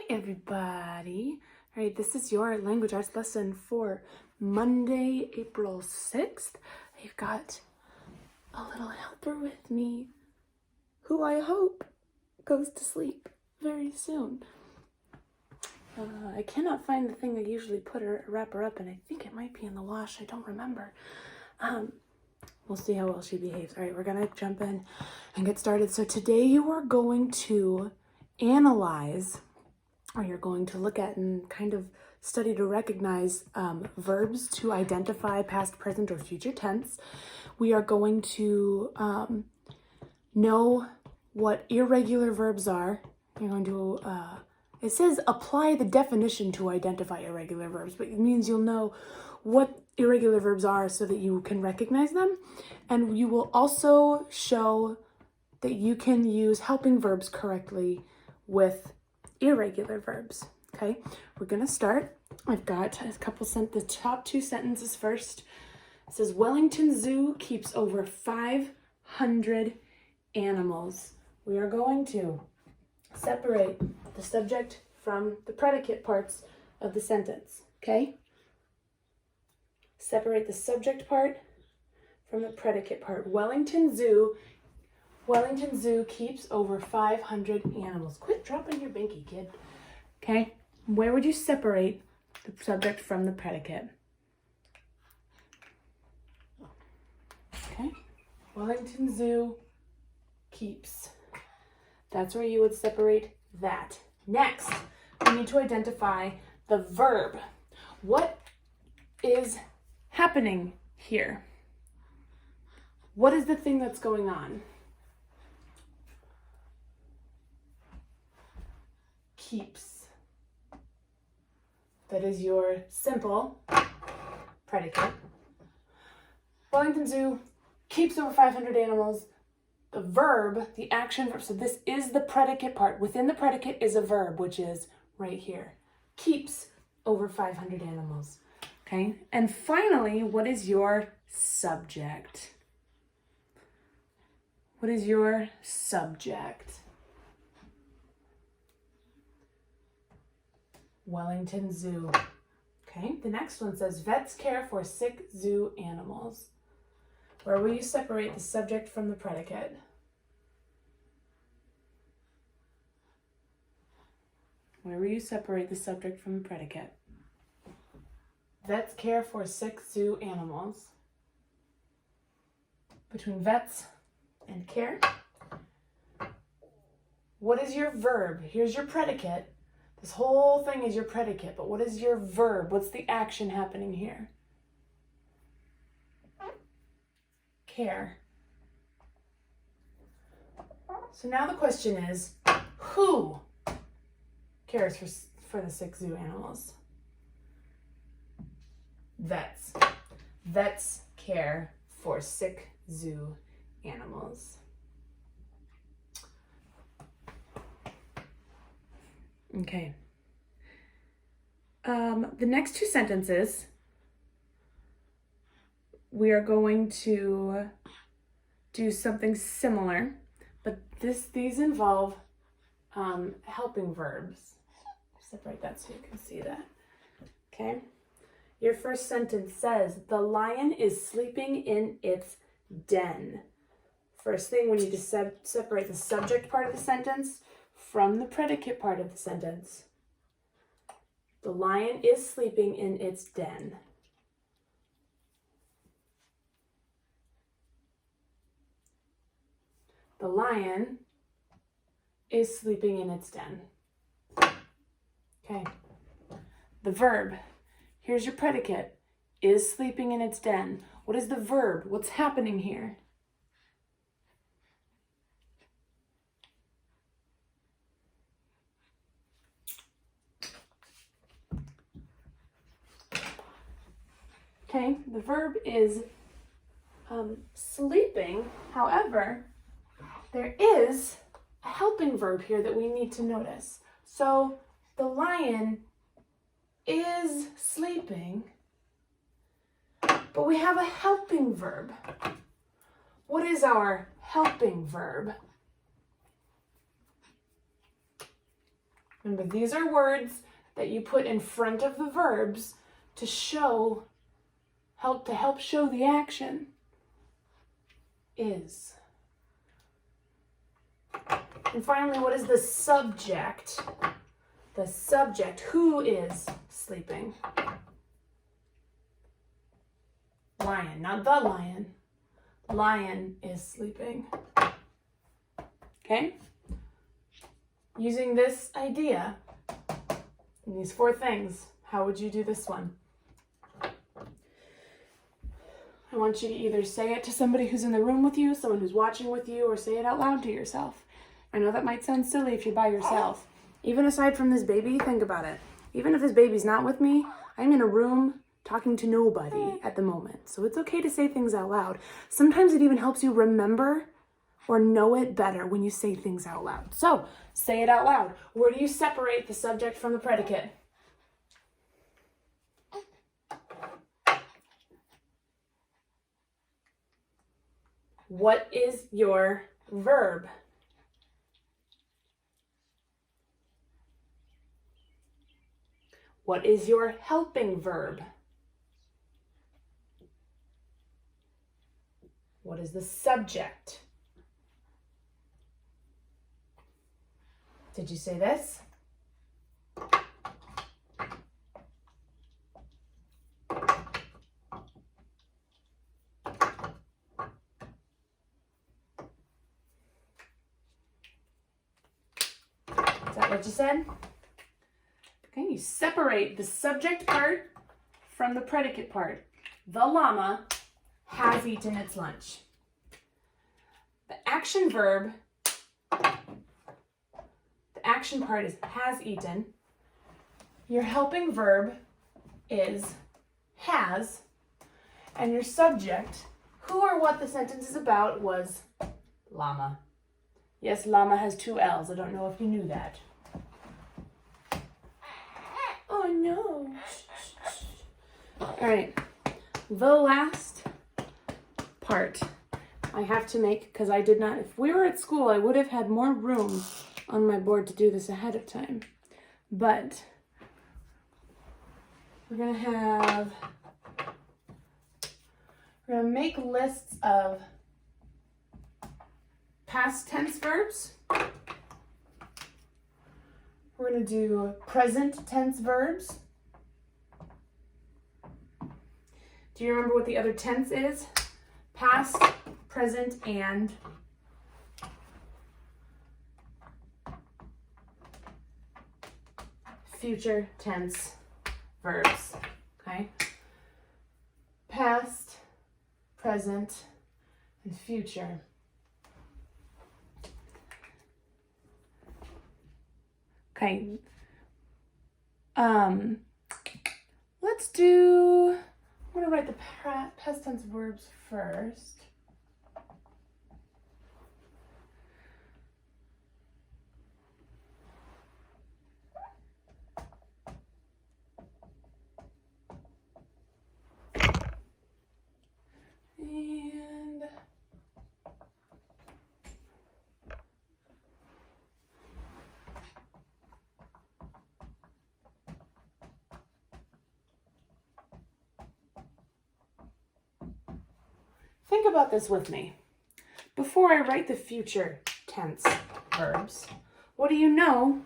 Everybody. All right, this is your language arts lesson for Monday, April 6th. I've got a little helper with me who I hope goes to sleep very soon. I cannot find the thing I usually wrap her up in. I think it might be in the wash. I don't remember. We'll see how well she behaves. All right, we're gonna jump in and get started. So today you are going to analyze, or you're going to look at and kind of study to recognize verbs to identify past, present, or future tense. We are going to know what irregular verbs are. You're going to, it says apply the definition to identify irregular verbs, but it means you'll know what irregular verbs are so that you can recognize them. And you will also show that you can use helping verbs correctly with irregular verbs. Okay, we're gonna start. I've got a couple the top two sentences first. It says Wellington Zoo keeps over 500 animals. We are going to separate the subject from the predicate parts of the sentence. Okay, separate the subject part from the predicate part. Wellington Zoo keeps over 500 animals. Quit dropping your binky, kid. Okay, where would you separate the subject from the predicate? Okay, Wellington Zoo keeps. That's where you would separate that. Next, we need to identify the verb. What is happening here? What is the thing that's going on? Keeps. That is your simple predicate. Wellington Zoo keeps over 500 animals. The verb, the action verb, so this is the predicate part. Within the predicate is a verb, which is right here. Keeps over 500 animals. Okay, and finally, what is your subject? What is your subject? Wellington Zoo. Okay, the next one says vets care for sick zoo animals. Where will you separate the subject from the predicate? Where will you separate the subject from the predicate? Vets care for sick zoo animals. Between vets and care. What is your verb? Here's your predicate. This whole thing is your predicate, but what is your verb? What's the action happening here? Care. So now the question is, who cares for the sick zoo animals? Vets. Vets care for sick zoo animals. Okay. The next two sentences, we are going to do something similar, but these involve helping verbs. Separate that so you can see that. Okay. Your first sentence says, the lion is sleeping in its den. First thing, we need to separate the subject part of the sentence from the predicate part of the sentence. The lion is sleeping in its den. The lion is sleeping in its den. Okay. The verb. Here's your predicate. Is sleeping in its den. What is the verb? What's happening here? Okay, the verb is sleeping. However, there is a helping verb here that we need to notice. So the lion is sleeping, but we have a helping verb. What is our helping verb? Remember, these are words that you put in front of the verbs to help show the action. Is. And finally, what is the subject? The subject, who is sleeping? Lion, not the lion. Lion is sleeping. Okay? Using this idea, and these 4 things, how would you do this one? I want you to either say it to somebody who's in the room with you, someone who's watching with you, or say it out loud to yourself. I know that might sound silly if you're by yourself. Even aside from this baby, think about it. Even if this baby's not with me, I'm in a room talking to nobody at the moment. So it's okay to say things out loud. Sometimes it even helps you remember or know it better when you say things out loud. So say it out loud. Where do you separate the subject from the predicate? What is your verb? What is your helping verb? What is the subject? Did you say this? Is that what you said? Okay, you separate the subject part from the predicate part. The llama has eaten its lunch. The action verb, the action part is has eaten. Your helping verb is has. And your subject, who or what the sentence is about, was llama. Yes, llama has 2 L's. I don't know if you knew that. Oh no. All right. The last part I have to make, because I did not, if we were at school, I would have had more room on my board to do this ahead of time. But we're going to make lists of past tense verbs. We're going to do present tense verbs. Do you remember what the other tense is? Past, present, and future tense verbs. Okay? Past, present, and future. Okay. Let's do, I'm going to write the past tense verbs first. And think about this with me. Before I write the future tense verbs, what do you know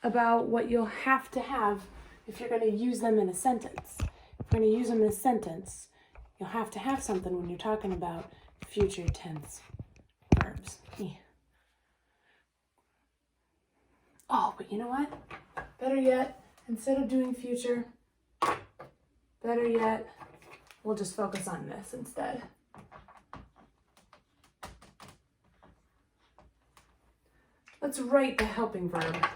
about what you'll have to have if you're going to use them in a sentence? If you're going to use them in a sentence, you'll have to have something when you're talking about future tense verbs. Yeah. Oh, but you know what? Better yet, instead of doing future, better yet, we'll just focus on this instead. Let's write the helping verb.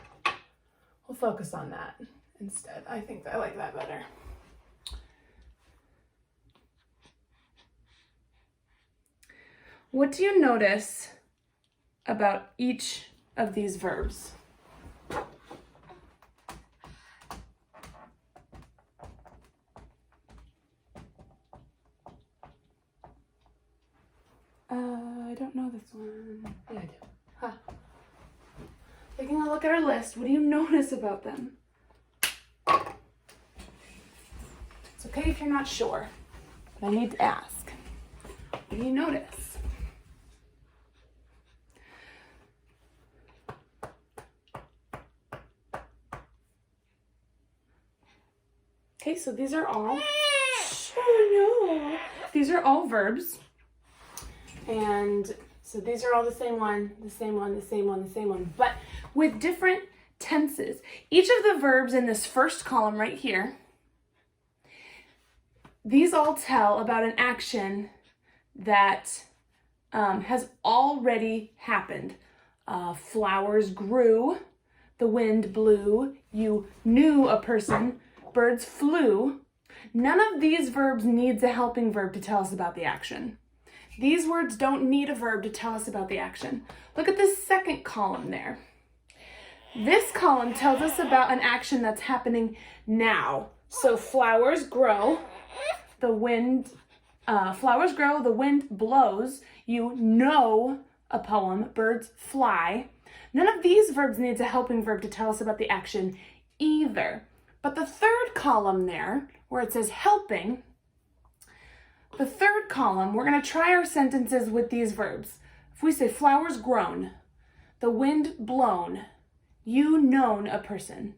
We'll focus on that instead. I think I like that better. What do you notice about each of these verbs? I don't know this one. Yeah, I do. Huh. Thinking want to look at our list. What do you notice about them? It's okay if you're not sure, but I need to ask. What do you notice? Okay, so these are all, these are all verbs. And so these are all the same one, the same one, the same one, the same one, but with different tenses. Each of the verbs in this first column right here, these all tell about an action that has already happened. Flowers grew, the wind blew, you knew a person, birds flew. None of these verbs needs a helping verb to tell us about the action. These words don't need a verb to tell us about the action. Look at this second column there. This column tells us about an action that's happening now. So flowers grow, the wind blows, you know a poem, birds fly. None of these verbs needs a helping verb to tell us about the action either. But the third column there, where it says helping, the third column, we're going to try our sentences with these verbs. If we say flowers grown, the wind blown, you known a person,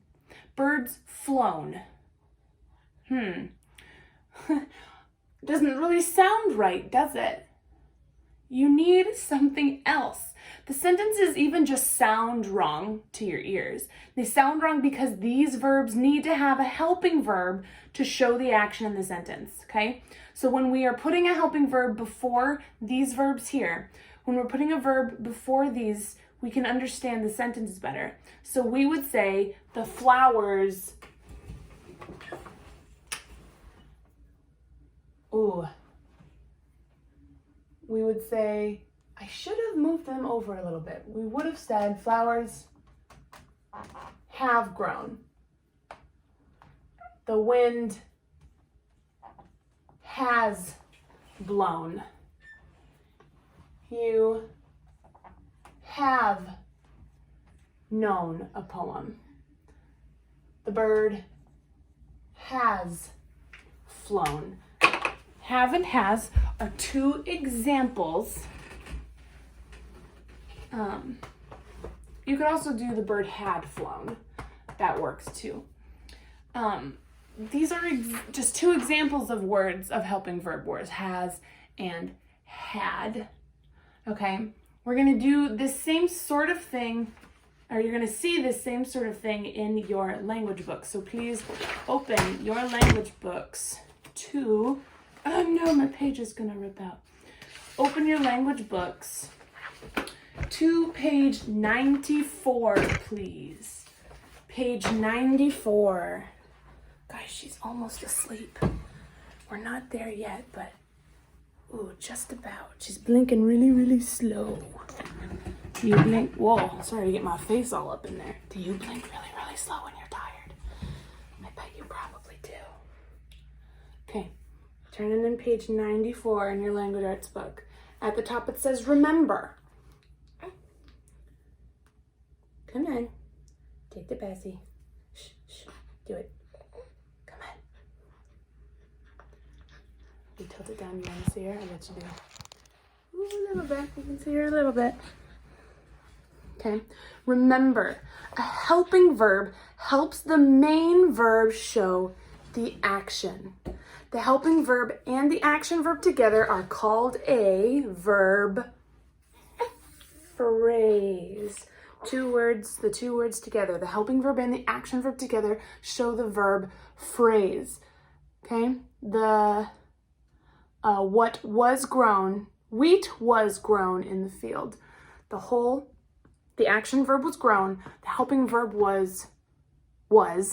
birds flown. Doesn't really sound right, does it? You need something else. The sentences even just sound wrong to your ears. They sound wrong because these verbs need to have a helping verb to show the action in the sentence, okay? So when we are putting a helping verb before these verbs here, when we're putting a verb before these, we can understand the sentence better. So we would say, the flowers, we would say, I should have moved them over a little bit. We would have said, flowers have grown. The wind has blown. You have known a poem. The bird has flown. Have and has are two examples. You could also do the bird had flown. That works too. These are just two examples of words, of helping verb words, has and had. Okay, we're going to do this same sort of thing, or you're going to see this same sort of thing in your language book. So please open your language books to, oh no, my page is going to rip out. Open your language books to page 94, please. Page 94. Guys, she's almost asleep. We're not there yet, but just about. She's blinking really, really slow. Do you blink? Whoa, sorry to get my face all up in there. Do you blink really, really slow when you're tired? I bet you probably do. Okay, turning in page 94 in your language arts book. At the top it says remember. Come on. Take the Bessie. Shh, shh. Do it. Come on. You tilt it down. You want to see her? I bet you do. Ooh, a little bit. You can see her a little bit. Okay. Remember, a helping verb helps the main verb show the action. The helping verb and the action verb together are called a verb phrase. The two words together, the helping verb and the action verb together show the verb phrase. Okay, the what was grown, wheat was grown in the field. The action verb was grown, the helping verb was, the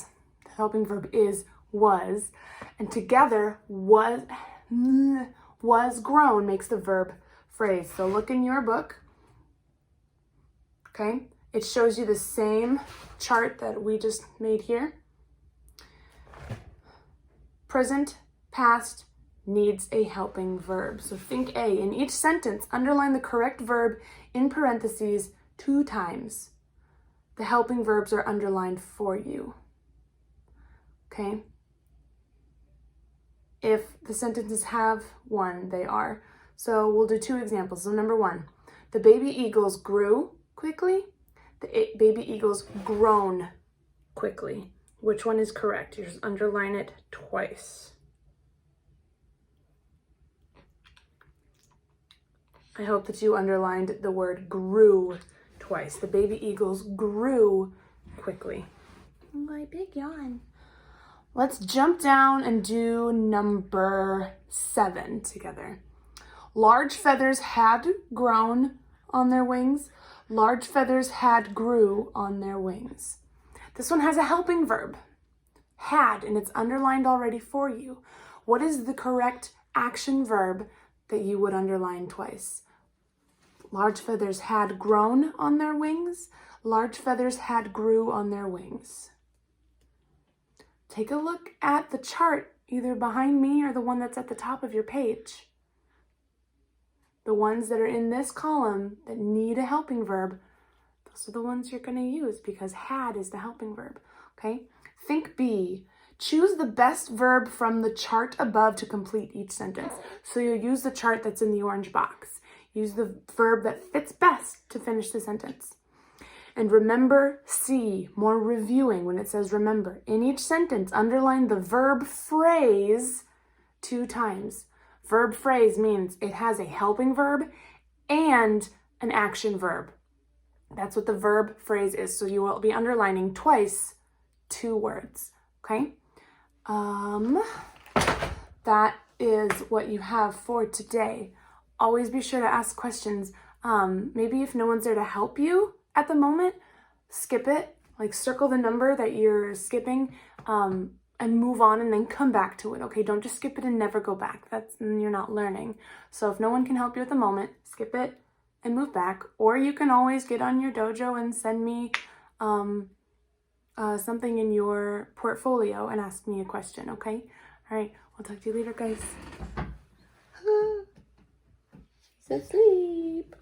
helping verb is was, and together was grown makes the verb phrase. So look in your book. Okay, it shows you the same chart that we just made here. Present, past needs a helping verb. So think A. In each sentence, underline the correct verb in parentheses 2 times. the helping verbs are underlined for you. Okay? If the sentences have one, they are. So we'll do 2 examples. So number 1, the baby eagles grew quickly. The baby eagles grown quickly. Which one is correct? You just underline it twice. I hope that you underlined the word grew twice. The baby eagles grew quickly. My big yawn. Let's jump down and do number 7 together. Large feathers had grown on their wings. Large feathers had grew on their wings. This one has a helping verb, had, and it's underlined already for you. What is the correct action verb that you would underline twice? Large feathers had grown on their wings. Large feathers had grew on their wings. Take a look at the chart, either behind me or the one that's at the top of your page. The ones that are in this column that need a helping verb, those are the ones you're going to use because had is the helping verb, okay? Think B. Choose the best verb from the chart above to complete each sentence. So you'll use the chart that's in the orange box. Use the verb that fits best to finish the sentence. And remember C, more reviewing when it says remember. In each sentence, underline the verb phrase 2 times. Verb phrase means it has a helping verb and an action verb. That's what the verb phrase is. So you will be underlining twice 2 words, okay? That is what you have for today. Always be sure to ask questions. Maybe if no one's there to help you at the moment, skip it, like circle the number that you're skipping, and move on and then come back to it, okay? Don't just skip it and never go back. You're not learning. So if no one can help you at the moment, skip it and move back. Or you can always get on your dojo and send me something in your portfolio and ask me a question, okay? All right, we'll talk to you later, guys. He's asleep.